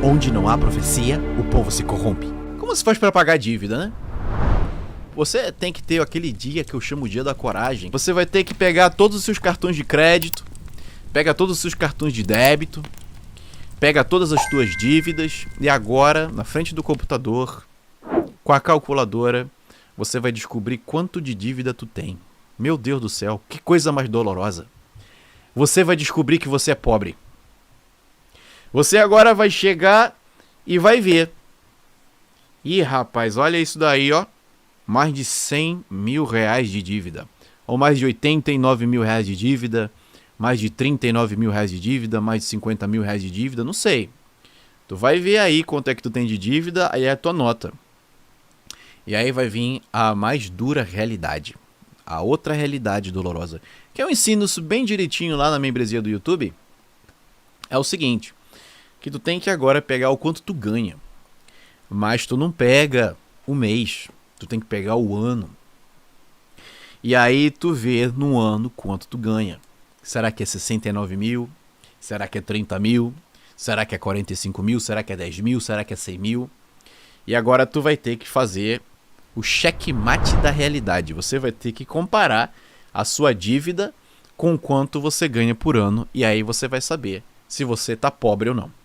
Onde não há profecia, o povo se corrompe. Como se faz para pagar dívida, né? Você tem que ter aquele dia que eu chamo o dia da coragem. Você vai ter que pegar todos os seus cartões de crédito, pega todos os seus cartões de débito, pega todas as tuas dívidas e agora, na frente do computador, com a calculadora, você vai descobrir quanto de dívida tu tem. Meu Deus do céu, que coisa mais dolorosa. Você vai descobrir que você é pobre. Você agora vai chegar e vai ver. Ih, rapaz, olha isso daí, ó. Mais de 100 mil reais de dívida. Ou mais de 89 mil reais de dívida. Mais de 39 mil reais de dívida. Mais de 50 mil reais de dívida. Não sei. Tu vai ver aí quanto é que tu tem de dívida. Aí é a tua nota. E aí vai vir a mais dura realidade. A outra realidade dolorosa. Que eu ensino isso bem direitinho lá na membresia do YouTube. É o seguinte. Que tu tem que agora pegar o quanto tu ganha. Mas tu não pega o mês. Tu tem que pegar o ano. E aí tu vê no ano quanto tu ganha. Será que é 69 mil? Será que é 30 mil? Será que é 45 mil? Será que é 10 mil? Será que é 100 mil? E agora tu vai ter que fazer o checkmate da realidade. Você vai ter que comparar a sua dívida com quanto você ganha por ano. E aí você vai saber se você tá pobre ou não.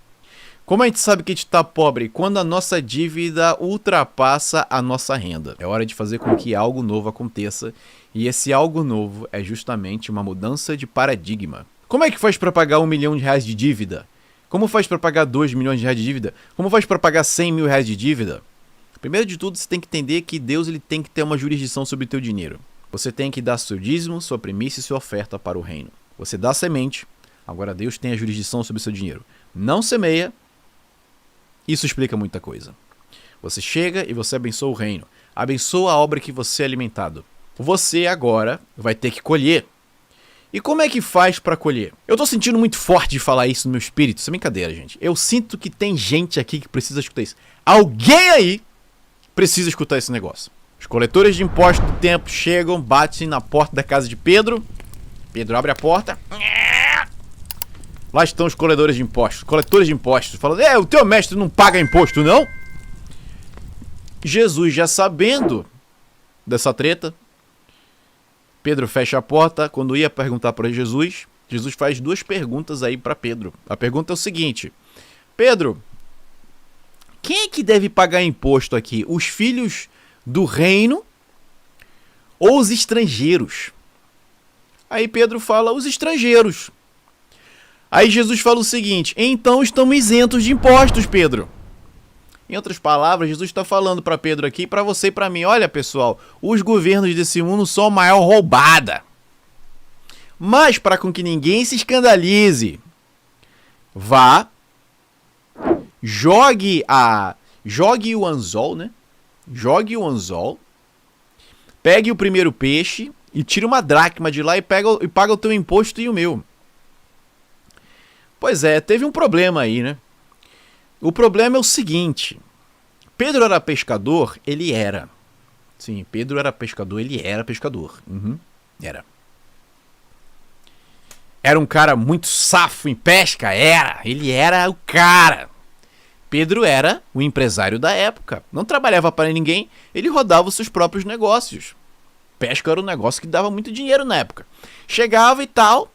Como a gente sabe que a gente está pobre? Quando a nossa dívida ultrapassa a nossa renda. É hora de fazer com que algo novo aconteça. E esse algo novo é justamente uma mudança de paradigma. Como é que faz para pagar R$1 milhão de dívida? Como faz para pagar R$2 milhões de dívida? Como faz para pagar R$100 mil de dívida? Primeiro de tudo, você tem que entender que Deus ele tem que ter uma jurisdição sobre o teu dinheiro. Você tem que dar seu dízimo, sua primícia e sua oferta para o reino. Você dá a semente, agora Deus tem a jurisdição sobre o seu dinheiro. Não semeia. Isso explica muita coisa. Você chega e você abençoa o reino. Abençoa a obra que você é alimentado. Você agora vai ter que colher. E como é que faz para colher? Eu tô sentindo muito forte de falar isso no meu espírito. Isso é brincadeira, gente. Eu sinto que tem gente aqui que precisa escutar isso. Alguém aí precisa escutar esse negócio. Os coletores de impostos do templo chegam, batem na porta da casa de Pedro. Pedro abre a porta. Lá estão os coletores de impostos, falando, o teu mestre não paga imposto, não? Jesus, já sabendo dessa treta, Pedro fecha a porta. Quando ia perguntar para Jesus, Jesus faz duas perguntas aí para Pedro. A pergunta é o seguinte, Pedro, quem é que deve pagar imposto aqui? Os filhos do reino ou os estrangeiros? Aí Pedro fala, os estrangeiros. Aí Jesus fala o seguinte, então estamos isentos de impostos, Pedro. Em outras palavras, Jesus está falando para Pedro aqui, para você e para mim, olha pessoal, os governos desse mundo são a maior roubada. Mas para com que ninguém se escandalize, vá, jogue o anzol, né? Jogue o anzol, pegue o primeiro peixe e tire uma dracma de lá e paga o teu imposto e o meu. Pois é, teve um problema aí, né? O problema é o seguinte. Pedro era pescador? Ele era. Sim, Pedro era pescador, ele era pescador. Era. Era um cara muito safo em pesca? Era. Ele era o cara. Pedro era o empresário da época. Não trabalhava para ninguém, ele rodava os seus próprios negócios. Pesca era um negócio que dava muito dinheiro na época. Chegava e tal,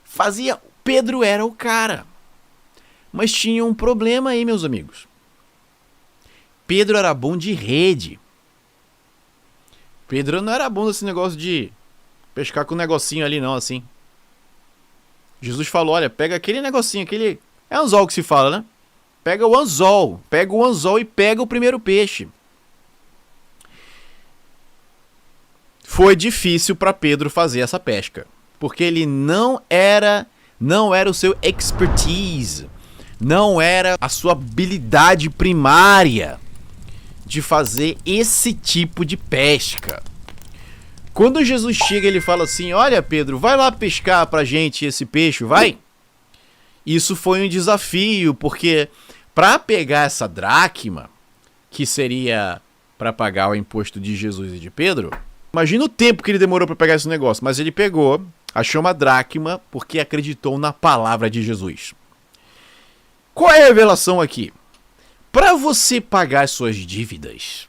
fazia... Pedro era o cara. Mas tinha um problema aí, meus amigos. Pedro era bom de rede. Pedro não era bom desse negócio de pescar com um negocinho ali não, assim. Jesus falou, olha, pega aquele negocinho, aquele... É anzol que se fala, né? Pega o anzol e pega o primeiro peixe. Foi difícil para Pedro fazer essa pesca. Porque ele não era o seu expertise, não era a sua habilidade primária de fazer esse tipo de pesca. Quando Jesus chega, ele fala assim, olha Pedro, vai lá pescar pra gente esse peixe, vai? Isso foi um desafio, porque para pegar essa dracma, que seria para pagar o imposto de Jesus e de Pedro, Imagina o tempo que ele demorou para pegar esse negócio, mas ele pegou, achou uma dracma porque acreditou na palavra de Jesus. Qual é a revelação aqui? Para você pagar as suas dívidas,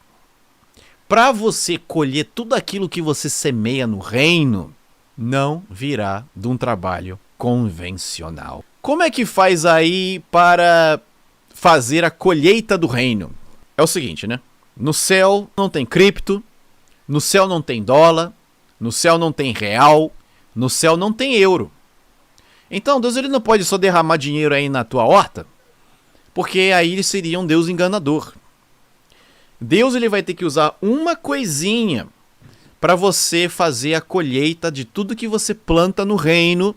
para você colher tudo aquilo que você semeia no reino, não virá de um trabalho convencional. Como é que faz aí para fazer a colheita do reino? É o seguinte, né? No céu não tem cripto, no céu não tem dólar, no céu não tem real, no céu não tem euro. Então Deus ele não pode só derramar dinheiro aí na tua horta, porque aí ele seria um Deus enganador. Deus ele vai ter que usar uma coisinha para você fazer a colheita de tudo que você planta no reino.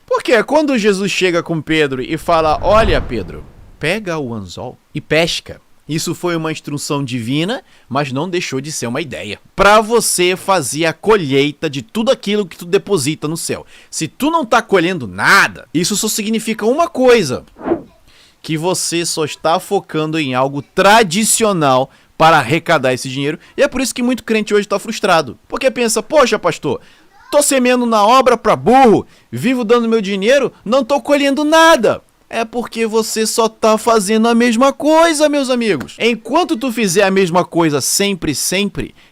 Porque quando Jesus chega com Pedro e fala, olha Pedro, pega o anzol e pesca. Isso foi uma instrução divina, mas não deixou de ser uma ideia. Para você fazer a colheita de tudo aquilo que tu deposita no céu. Se tu não tá colhendo nada, isso só significa uma coisa. Que você só está focando em algo tradicional para arrecadar esse dinheiro. E é por isso que muito crente hoje está frustrado. Porque pensa, poxa pastor, tô semeando na obra para burro, vivo dando meu dinheiro, não tô colhendo nada. É porque você só tá fazendo a mesma coisa, meus amigos. Enquanto tu fizer a mesma coisa sempre,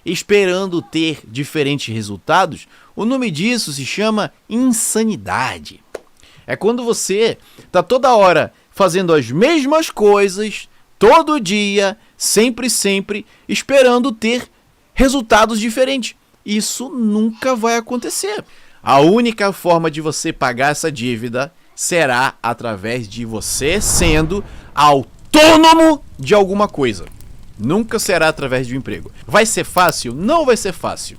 esperando ter diferentes resultados, o nome disso se chama insanidade. É quando você tá toda hora fazendo as mesmas coisas, todo dia, sempre, esperando ter resultados diferentes. Isso nunca vai acontecer. A única forma de você pagar essa dívida será através de você sendo autônomo de alguma coisa. Nunca será através de um emprego. Vai ser fácil? Não vai ser fácil.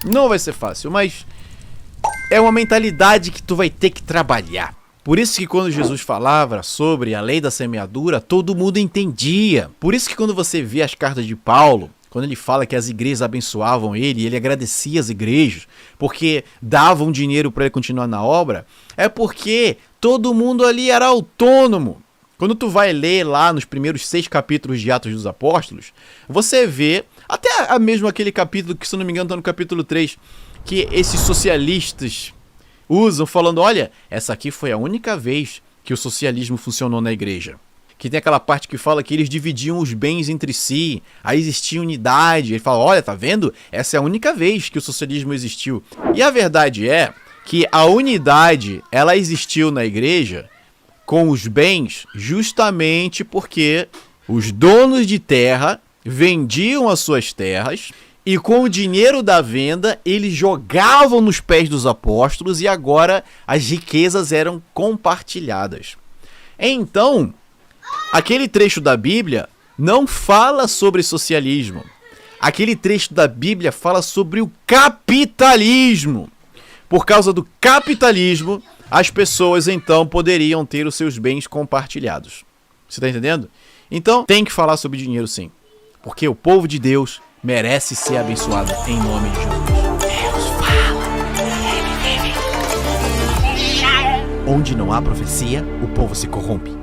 Não vai ser fácil, mas é uma mentalidade que tu vai ter que trabalhar. Por isso que quando Jesus falava sobre a lei da semeadura, todo mundo entendia. Por isso que quando você vê as cartas de Paulo, quando ele fala que as igrejas abençoavam ele, ele agradecia as igrejas, porque davam dinheiro para ele continuar na obra, é porque todo mundo ali era autônomo. Quando tu vai ler lá nos primeiros 6 capítulos de Atos dos Apóstolos, você vê, até mesmo aquele capítulo que, se não me engano, está no capítulo 3, que esses socialistas usam falando, olha, essa aqui foi a única vez que o socialismo funcionou na igreja. Que tem aquela parte que fala que eles dividiam os bens entre si, aí existia unidade. Ele fala, olha, tá vendo? Essa é a única vez que o socialismo existiu. E a verdade é que a unidade, ela existiu na igreja com os bens justamente porque os donos de terra vendiam as suas terras e com o dinheiro da venda eles jogavam nos pés dos apóstolos e agora as riquezas eram compartilhadas. Então, aquele trecho da Bíblia não fala sobre socialismo. Aquele trecho da Bíblia fala sobre o capitalismo. Por causa do capitalismo, as pessoas então poderiam ter os seus bens compartilhados. Você está entendendo? Então, tem que falar sobre dinheiro sim. Porque o povo de Deus merece ser abençoado em nome de Jesus. Deus fala, ele vive. Onde não há profecia, o povo se corrompe.